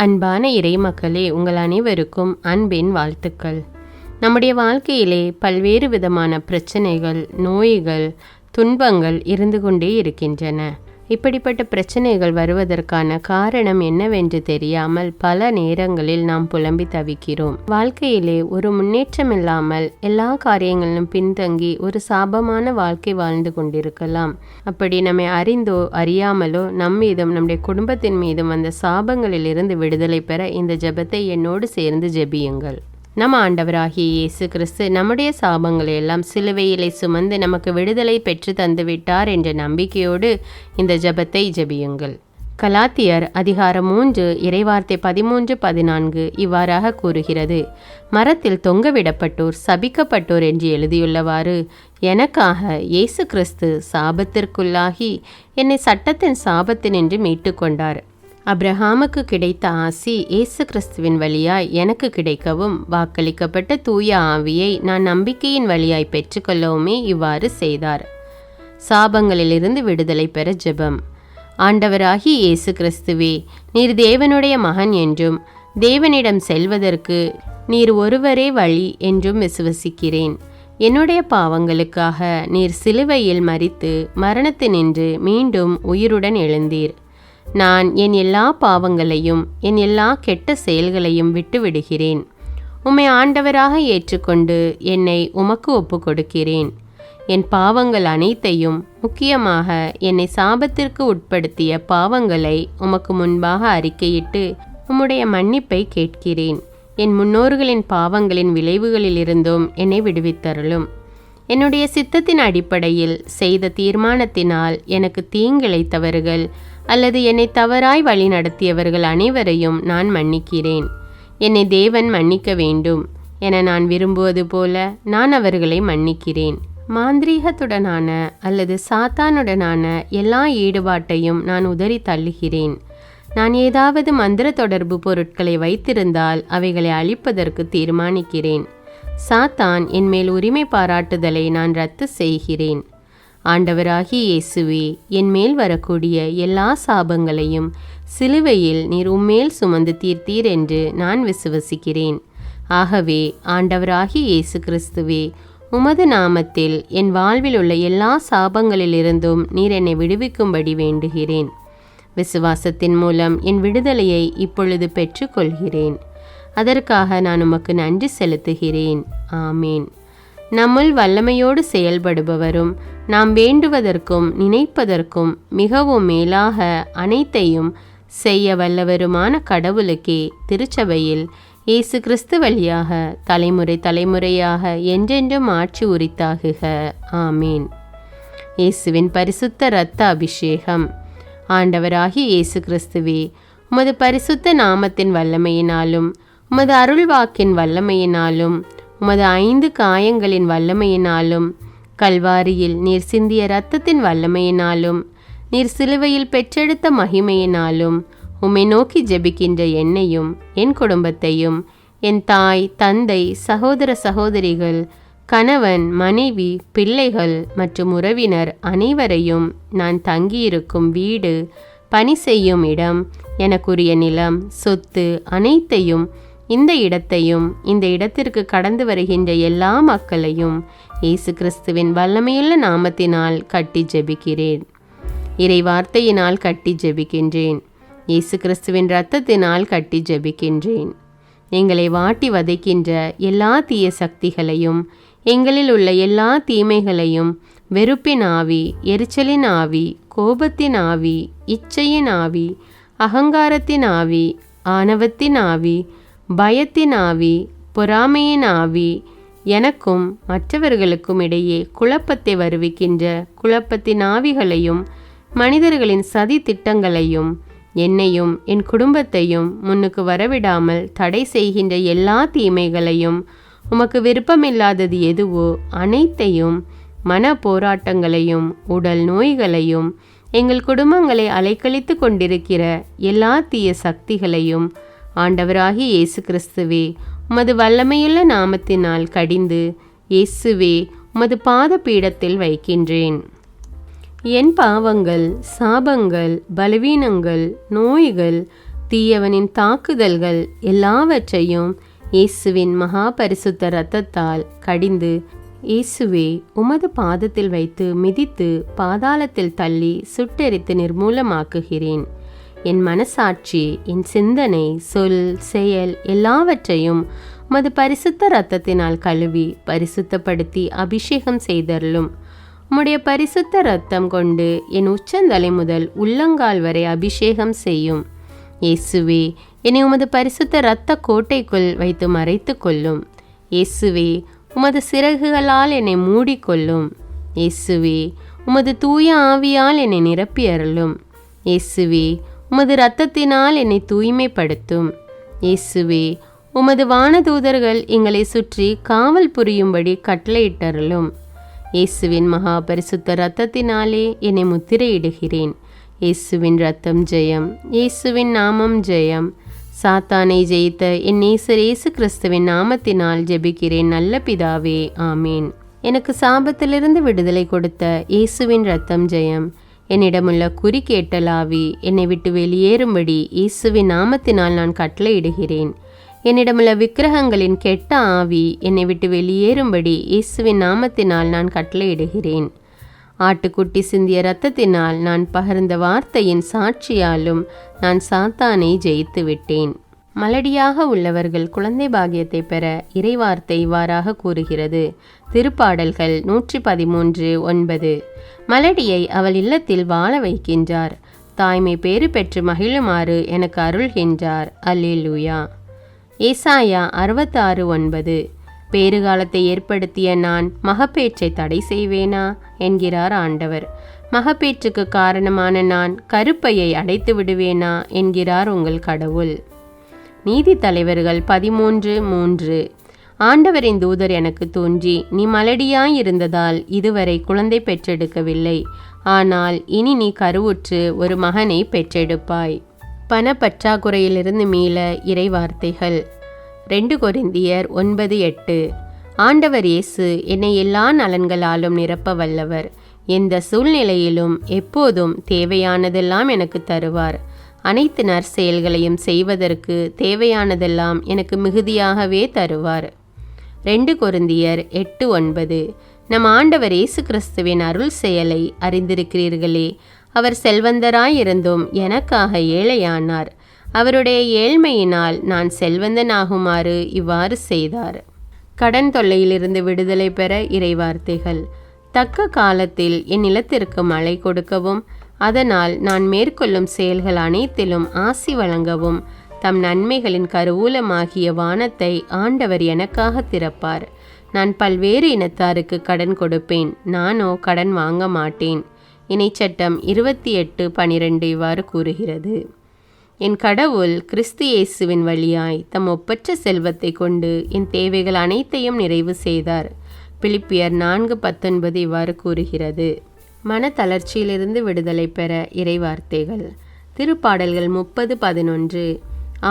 அன்பான இறைமக்களே, உங்கள் அனைவருக்கும் அன்பின் வாழ்த்துக்கள். நம்முடைய வாழ்க்கையிலே பல்வேறு விதமான பிரச்சனைகள், நோய்கள், துன்பங்கள் இருந்து கொண்டே இருக்கின்றன. இப்படிப்பட்ட பிரச்சனைகள் வருவதற்கான காரணம் என்னவென்று தெரியாமல் பல நேரங்களில் நாம் புலம்பி தவிக்கிறோம். வாழ்க்கையிலே ஒரு முன்னேற்றம் இல்லாமல் எல்லா காரியங்களிலும் பின்தங்கி ஒரு சாபமான வாழ்க்கை வாழ்ந்து கொண்டிருக்கலாம். அப்படி நம்மை அறிந்தோ அறியாமலோ நம் மீதும் நம்முடைய குடும்பத்தின் மீதும் வந்த சாபங்களில் இருந்து விடுதலை பெற இந்த ஜெபத்தை என்னோடு சேர்ந்து ஜெபியுங்கள். நம் ஆண்டவராகிய இயேசு கிறிஸ்து நம்முடைய சாபங்களை எல்லாம் சிலுவையிலே சுமந்து நமக்கு விடுதலை பெற்று தந்துவிட்டார் என்ற நம்பிக்கையோடு இந்த ஜெபத்தை ஜெபியுங்கள். கலாத்தியர் அதிகாரம் 3 இறைவார்த்தை 13-14 இவ்வாறாக கூறுகிறது: மரத்தில் தொங்கவிடப்பட்டோர் சபிக்கப்பட்டோர் என்று எழுதியுள்ளவாறு எனக்காக இயேசு கிறிஸ்து சாபத்திற்குள்ளாகி என்னை சட்டத்தின் சாபத்தினின்று மீட்டு கொண்டார். அப்ரஹாமுக்கு கிடைத்த ஆசி இயேசு கிறிஸ்துவின் வழியாய் எனக்கு கிடைக்கவும், வாக்களிக்கப்பட்ட தூய ஆவியை நான் நம்பிக்கையின் வழியாய் பெற்றுக்கொள்ளவுமே இவ்வாறு செய்தார். சாபங்களிலிருந்து விடுதலை பெற ஜெபம். ஆண்டவராகிய இயேசு கிறிஸ்துவே, நீர் தேவனுடைய மகன் என்றும் தேவனிடம் செல்வதற்கு நீர் ஒருவரே வழி என்றும் விசுவசிக்கிறேன். என்னுடைய பாவங்களுக்காக நீர் சிலுவையில் மரித்து மரணத்தினின்று மீண்டும் உயிருடன் எழுந்தீர். நான் என் எல்லா பாவங்களையும் என் எல்லா கெட்ட செயல்களையும் விட்டு விடுகிறேன். உம்மை ஆண்டவராக ஏற்றுக்கொண்டு என்னை உமக்கு ஒப்பு கொடுக்கிறேன். என் பாவங்கள் அனைத்தையும், முக்கியமாக என்னை சாபத்திற்கு உட்படுத்திய பாவங்களை உமக்கு முன்பாக அறிக்கையிட்டு உம்முடைய மன்னிப்பை கேட்கிறேன். என் முன்னோர்களின் பாவங்களின் விளைவுகளிலிருந்தும் என்னை விடுவித்தருளும். என்னுடைய சித்தத்தின் அடிப்படையில் செய்த தீர்மானத்தினால் எனக்கு தீங்கிழைத்தவர்கள் அல்லது என்னை தவறாய் வழி நடத்தியவர்கள் அனைவரையும் நான் மன்னிக்கிறேன். என்னை தேவன் மன்னிக்க வேண்டும் என நான் விரும்புவது போல நான் அவர்களை மன்னிக்கிறேன். மாந்திரீகத்துடனான அல்லது சாத்தானுடனான எல்லா ஈடுபாட்டையும் நான் உதறி தள்ளுகிறேன். நான் ஏதாவது மந்திர தொடர்பு பொருட்களை வைத்திருந்தால் அவைகளை அழிப்பதற்கு தீர்மானிக்கிறேன். சாத்தான் என்மேல் உரிமை பாராட்டுதலை நான் ரத்து செய்கிறேன். ஆண்டவராகிய இயேசுவே, என்மேல் வரக்கூடிய எல்லா சாபங்களையும் சிலுவையில் நீர் உம்மேல் சுமந்து தீர்த்தீர் என்று நான் விசுவசிக்கிறேன். ஆகவே ஆண்டவராகிய இயேசு கிறிஸ்துவே, உமது நாமத்தில் என் வாழ்வில் உள்ள எல்லா சாபங்களிலிருந்தும் நீர் என்னை விடுவிக்கும்படி வேண்டுகிறேன். விசுவாசத்தின் மூலம் என் விடுதலையை இப்பொழுது பெற்றுக்கொள்கிறேன். அதற்காக நான் உமக்கு நன்றி செலுத்துகிறேன். ஆமேன். நம்முள் வல்லமையோடு செயல்படுபவரும் நாம் வேண்டுவதற்கும் நினைப்பதற்கும் மிகவும் மேலாக அனைத்தையும் செய்ய வல்லவருமான கடவுளுக்கே திருச்சபையில் இயேசு கிறிஸ்து வழியாக தலைமுறை தலைமுறையாக என்றென்றும் ஆட்சி உரித்தாகுக. ஆமீன். இயேசுவின் பரிசுத்த இரத்த அபிஷேகம். ஆண்டவராகிய இயேசு கிறிஸ்துவே, உமது பரிசுத்த நாமத்தின் வல்லமையினாலும் உமது அருள்வாக்கின் வல்லமையினாலும் உமது 5 காயங்களின் வல்லமையினாலும் கல்வாரியில் நீர் சிந்திய இரத்தத்தின் வல்லமையினாலும் நீர் சிலுவையில் பெற்றெடுத்த மகிமையினாலும் உம்மை நோக்கி ஜெபிக்கின்ற என்னையும் என் குடும்பத்தையும் என் தாய் தந்தை சகோதர சகோதரிகள் கணவன் மனைவி பிள்ளைகள் மற்றும் உறவினர் அனைவரையும் நான் தங்கியிருக்கும் வீடு பணி செய்யும் இடம் எனக்குரிய நிலம் சொத்து அனைத்தையும் இந்த இடத்தையும் இந்த இடத்திற்கு கடந்து வருகின்ற எல்லா மக்களையும் இயேசு கிறிஸ்துவின் வல்லமையுள்ள நாமத்தினால் கட்டி ஜெபிக்கிறேன். இறை வார்த்தையினால் கட்டி ஜெபிக்கின்றேன். இயேசு கிறிஸ்துவின் இரத்தத்தினால் கட்டி ஜெபிக்கின்றேன். எங்களை வாட்டி வதைக்கின்ற எல்லா தீய சக்திகளையும் எங்களில் உள்ள எல்லா தீமைகளையும் வெறுப்பின் ஆவி, எரிச்சலின் ஆவி, கோபத்தின் ஆவி, இச்சையின் ஆவி, அகங்காரத்தின் ஆவி, ஆணவத்தின் ஆவி, பயத்தின் ஆவி, பொறாமையின் ஆவி, எனக்கும் மற்றவர்களுக்கும் இடையே குழப்பத்தை வருவிக்கின்ற குழப்பத்தின் ஆவிகளையும் மனிதர்களின் சதி திட்டங்களையும் என்னையும் என் குடும்பத்தையும் முன்னுக்கு வரவிடாமல் தடை செய்கின்ற எல்லா தீமைகளையும் உமக்கு விருப்பமில்லாதது எதுவோ அனைத்தையும் மன போராட்டங்களையும் உடல் நோய்களையும் எங்கள் குடும்பங்களை அலைக்கழித்து கொண்டிருக்கிற எல்லா தீய சக்திகளையும் ஆண்டவராகிய இயேசு கிறிஸ்துவே உமது வல்லமையுள்ள நாமத்தினால் கடிந்து இயேசுவே உமது பாத பீடத்தில் வைக்கின்றேன். என் பாவங்கள், சாபங்கள், பலவீனங்கள், நோய்கள், தீயவனின் தாக்குதல்கள் எல்லாவற்றையும் இயேசுவின் மகா பரிசுத்த இரத்தத்தால் கடிந்து, இயேசுவே உமது பாதத்தில் வைத்து மிதித்து பாதாளத்தில் தள்ளி சுட்டெரித்து நிர்மூலமாக்குகிறேன். என் மனசாட்சி, என் சிந்தனை, சொல், செயல் எல்லாவற்றையும் உமது பரிசுத்த இரத்தத்தினால் கழுவி பரிசுத்தப்படுத்தி அபிஷேகம் செய்தருளும். உம்முடைய பரிசுத்த இரத்தம் கொண்டு என் உச்சந்தலை முதல் உள்ளங்கால் வரை அபிஷேகம் செய்யும். இயேசுவே, என்னை உமது பரிசுத்த இரத்த கோட்டைக்குள் வைத்து மறைத்து கொள்ளும். இயேசுவே, உமது சிறகுகளால் என்னை மூடிக்கொள்ளும். இயேசுவே, உமது தூய ஆவியால் என்னை நிரப்பி அருளும். இயேசுவே, உமது இரத்தத்தினால் என்னை தூய்மைப்படுத்தும். இயேசுவே, உமது வானதூதர்கள் எங்களை சுற்றி காவல் புரியும்படி கட்டளையிட்டருளும். இயேசுவின் மகா பரிசுத்த இரத்தத்தினாலே என்னை முத்திரையிடுகிறேன். இயேசுவின் இரத்தம் ஜெயம், இயேசுவின் நாமம் ஜெயம். சாத்தானை ஜெயித்த என் நேசர் இயேசு கிறிஸ்துவின் நாமத்தினால் ஜெபிக்கிறேன் நல்ல பிதாவே, ஆமீன். எனக்கு சாபத்திலிருந்து விடுதலை கொடுத்த இயேசுவின் இரத்தம் ஜெயம். என்னிடமுள்ள குறிக்கேட்டலாவி என்னை விட்டு வெளியேறும்படி இயேசுவின் நாமத்தினால் நான் கட்டளையிடுகிறேன். என்னிடமுள்ள விக்கிரகங்களின் கெட்ட ஆவி என்னை விட்டு வெளியேறும்படி இயேசுவின் நாமத்தினால் நான் கட்டளையிடுகிறேன். ஆட்டுக்குட்டி சிந்திய இரத்தத்தினால் நான் பகிர்ந்த வார்த்தையின் சாட்சியாலும் நான் சாத்தானை ஜெயித்து விட்டேன். மலடியாக உள்ளவர்கள் குழந்தை பாக்கியத்தை பெற இறைவார்த்தை இவ்வாறாக கூறுகிறது. திருப்பாடல்கள் 113:9. மலடியை அவள் இல்லத்தில் வாழ வைக்கின்றார். தாய்மை பேறு பெற்று மகிழுமாறு எனக்கு அருள்கின்றார். அல்லேலூயா. ஏசாயா 66:9. பேறுகாலத்தை ஏற்படுத்திய நான் மகப்பேற்றை தடை செய்வேனா என்கிறார் ஆண்டவர். மகப்பேற்றுக்கு காரணமான நான் கருப்பையை அடைத்து விடுவேனா என்கிறார் உங்கள் கடவுள். நீதித்தலைவர்கள் 13:3. ஆண்டவரின் தூதர் எனக்கு தோன்றி, நீ மலடியாயிருந்ததால் இதுவரை குழந்தை பெற்றெடுக்கவில்லை. ஆனால் இனி நீ கருவுற்று ஒரு மகனை பெற்றெடுப்பாய். பணப்பற்றாக்குறையிலிருந்து மீள இறைவார்த்தைகள். 2 கொரிந்தியர் 9:8. ஆண்டவர் இயேசு என்னை எல்லா நலன்களாலும் நிரப்ப வல்லவர். எந்த சூழ்நிலையிலும் எப்போதும் தேவையானதெல்லாம் எனக்கு தருவார். அனைத்து நற்செயல்களையும் செய்வதற்கு தேவையானதெல்லாம் எனக்கு மிகுதியாகவே தருவார். 2 கொரிந்தியர் 8:9. நம் ஆண்டவர் இயேசு கிறிஸ்துவின் அருள் செயலை அறிந்திருக்கிறீர்களே. அவர் செல்வந்தராயிருந்தும் எனக்காக ஏழையானார். அவருடைய ஏழ்மையினால் நான் செல்வந்தனாகுமாறு இவ்வாறு செய்தார். கடன் தொல்லையிலிருந்து விடுதலை பெற இறைவார்த்தைகள். தக்க காலத்தில் என் நிலத்திற்கு மழை கொடுக்கவும், அதனால் நான் மேற்கொள்ளும் செயல்கள் அனைத்திலும் ஆசி வழங்கவும் தம் நன்மைகளின் கருவூலமாகிய வானத்தை ஆண்டவர் எனக்காக திறப்பார். நான் பல்வேறு இனத்தாருக்கு கடன் கொடுப்பேன், நானோ கடன் வாங்க மாட்டேன். இணைச்சட்டம் 28:12 இவ்வாறு கூறுகிறது. என் கடவுள் கிறிஸ்து இயேசுவின் வழியாய் தம் ஒப்பற்ற செல்வத்தை கொண்டு என் தேவைகள் அனைத்தையும் நிறைவு செய்தார். பிலிப்பியர் 4:19 இவ்வாறு கூறுகிறது. மன தளர்ச்சியிலிருந்து விடுதலை பெற இறைவார்த்தைகள். திருப்பாடல்கள் 30:11.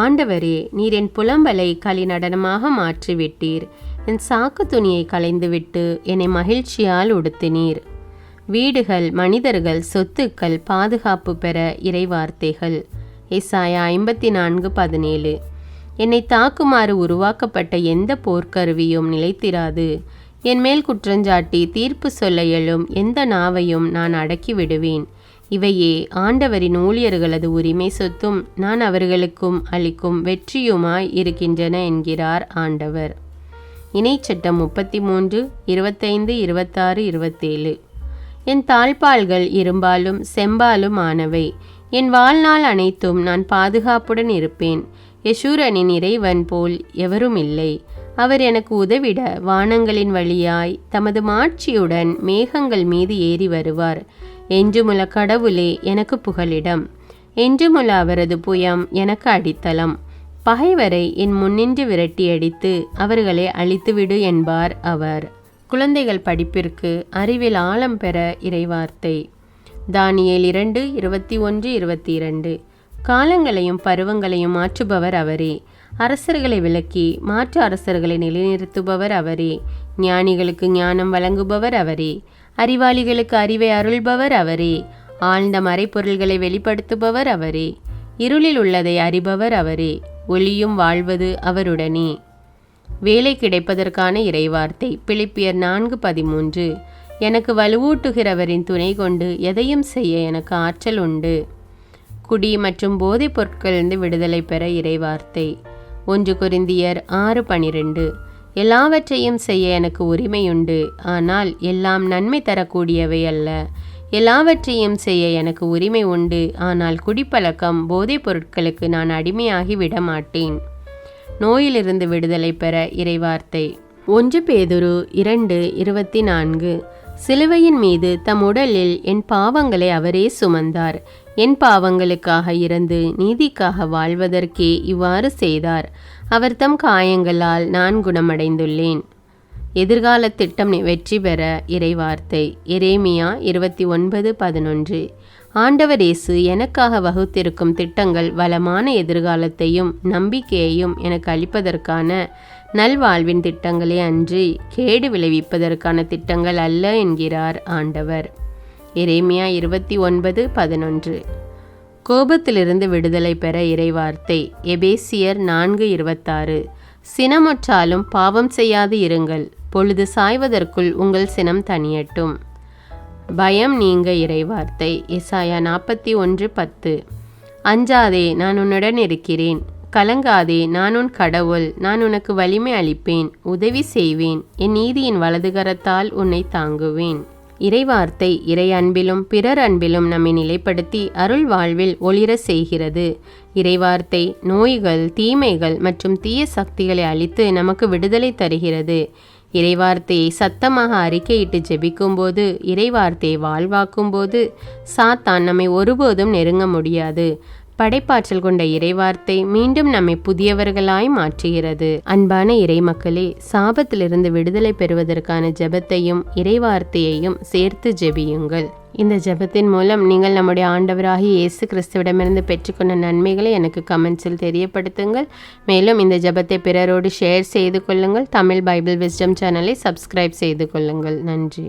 ஆண்டவரே, நீர் என் புலம்பலை களி நடனமாக மாற்றிவிட்டீர். என் சாக்கு துணியை களைந்துவிட்டு என்னை மகிழ்ச்சியால் உடுத்தினீர். வீடுகள், மனிதர்கள், சொத்துக்கள் பாதுகாப்பு பெற இறைவார்த்தைகள். ஏசாயா 54:17. என்னை தாக்குமாறு உருவாக்கப்பட்ட எந்த போர்க்கருவியும் நிலைத்திராது. என் மேல் குற்றஞ்சாட்டி தீர்ப்பு சொல்ல எழும் எந்த நாவையும் நான் அடக்கி விடுவேன். இவையே ஆண்டவரின் ஊழியர்களது உரிமை சொத்தும் நான் அவர்களுக்கும் அளிக்கும் வெற்றியுமாய் இருக்கின்றன என்கிறார் ஆண்டவர். இணைச்சட்டம் 33, 25, 26, 27. என் தாழ்பால்கள் இரும்பாலும் செம்பாலும் ஆனவை. என் வாழ்நாள் அனைத்தும் நான் பாதுகாப்புடன் இருப்பேன். யெஷூரனின் இறைவன் போல் எவரும் இல்லை. அவர் எனக்கு உதவிட வானங்களின் வழியாய் தமது மாட்சியுடன் மேகங்கள் மீது ஏறி வருவார். என்றுமுள்ள கடவுளே எனக்கு புகலிடம். என்றுமுள்ள அவரது புயம் எனக்கு அடித்தளம். பகைவரை என் முன்னின்று விரட்டியடித்து அவர்களை அழித்துவிடு என்பார் அவர். குழந்தைகள் படிப்பிற்கு அறிவில் ஆழம் பெற இறைவார்த்தை. தானியேல் 2:21-22. காலங்களையும் பருவங்களையும் மாற்றுபவர் அவரே. அரசர்களை விலக்கி மாற்று அரசர்களை நிலைநிறுத்துபவர் அவரே. ஞானிகளுக்கு ஞானம் வழங்குபவர் அவரே. அறிவாளிகளுக்கு அறிவை அருள்பவர் அவரே. ஆழ்ந்த மறைப்பொருள்களை வெளிப்படுத்துபவர் அவரே. இருளில் உள்ளதை அறிபவர் அவரே. ஒளியும் வாழ்வது அவருடனே. வேலை கிடைப்பதற்கான இறைவார்த்தை பிலிப்பியர் 4:13. எனக்கு வலுவூட்டுகிறவரின் துணை கொண்டு எதையும் செய்ய எனக்கு ஆற்றல் உண்டு. குடி மற்றும் போதைப் பொருட்களிலிருந்து விடுதலை பெற இறைவார்த்தை 1 கொரிந்தியர் 6:12. எல்லாவற்றையும் செய்ய எனக்கு உரிமையுண்டு, ஆனால் எல்லாம் நன்மை தரக்கூடியவை அல்ல. எல்லாவற்றையும் செய்ய எனக்கு உரிமை உண்டு, ஆனால் குடிப்பழக்கம் போதைப் பொருட்களுக்கு நான் அடிமையாகி விடமாட்டேன். நோயிலிருந்து விடுதலை பெற இறைவார்த்தை 1 பேதுரு 2:24. சிலுவையின் மீது தம் உடலில் என் பாவங்களை அவரே சுமந்தார். என் பாவங்களுக்காக இறந்து நீதிக்காக வாழ்வதற்கே இவ்வாறு செய்தார். அவர் தம் காயங்களால் நான் குணமடைந்துள்ளேன். எதிர்கால திட்டம் வெற்றி பெற இறைவார்த்தை எரேமியா 29:11. ஆண்டவர் இயேசு எனக்காக வகுத்திருக்கும் திட்டங்கள் வளமான எதிர்காலத்தையும் நம்பிக்கையையும் எனக்கு அளிப்பதற்கான நல்வாழ்வின் திட்டங்களே அன்றி கேடு விளைவிப்பதற்கான திட்டங்கள் அல்ல என்கிறார் ஆண்டவர். எரேமியா 29:11. கோபத்திலிருந்து விடுதலை பெற இறைவார்த்தை எபேசியர் 4:26. சினமுற்றாலும் பாவம் செய்யாது இருங்கள், பொழுது சாய்வதற்குள் உங்கள் சினம் தணியட்டும். பயம் நீங்க இறைவார்த்தை எசாயா 41:10. அஞ்சாதே, நான் உன்னுடன் இருக்கிறேன். கலங்காதே, நான் உன் கடவுள். நான் உனக்கு வலிமை அளிப்பேன், உதவி செய்வேன். என் நீதியின் வலதுகரத்தால் உன்னை தாங்குவேன். இறைவார்த்தை இறை அன்பிலும் பிறர் அன்பிலும் நம்மை நிலைப்படுத்தி அருள் வாழ்வில் ஒளிர செய்கிறது. இறைவார்த்தை நோய்கள், தீமைகள் மற்றும் தீய சக்திகளை அழித்து நமக்கு விடுதலை தருகிறது. இறைவார்த்தையை சத்தமாக அறிக்கையிட்டு ஜெபிக்கும்போது, இறைவார்த்தையை வாழ்வாக்கும்போது சாத்தான் நம்மை ஒருபோதும் நெருங்க முடியாது. படைப்பாற்றல் கொண்ட இறைவார்த்தை மீண்டும் நம்மை புதியவர்களாய் மாற்றுகிறது. அன்பான இறைமக்களே, சாபத்திலிருந்து விடுதலை பெறுவதற்கான ஜெபத்தையும் இறைவார்த்தையையும் சேர்த்து ஜெபியுங்கள். இந்த ஜெபத்தின் மூலம் நீங்கள் நம்முடைய ஆண்டவராகிய இயேசு கிறிஸ்துவிடமிருந்து பெற்றுக்கொண்ட நன்மைகளை எனக்கு கமெண்ட்ஸில் தெரியப்படுத்துங்கள். மேலும் இந்த ஜெபத்தை பிறரோடு ஷேர் செய்து கொள்ளுங்கள். தமிழ் பைபிள் விஸ்டம் சேனலை சப்ஸ்கிரைப் செய்து கொள்ளுங்கள். நன்றி.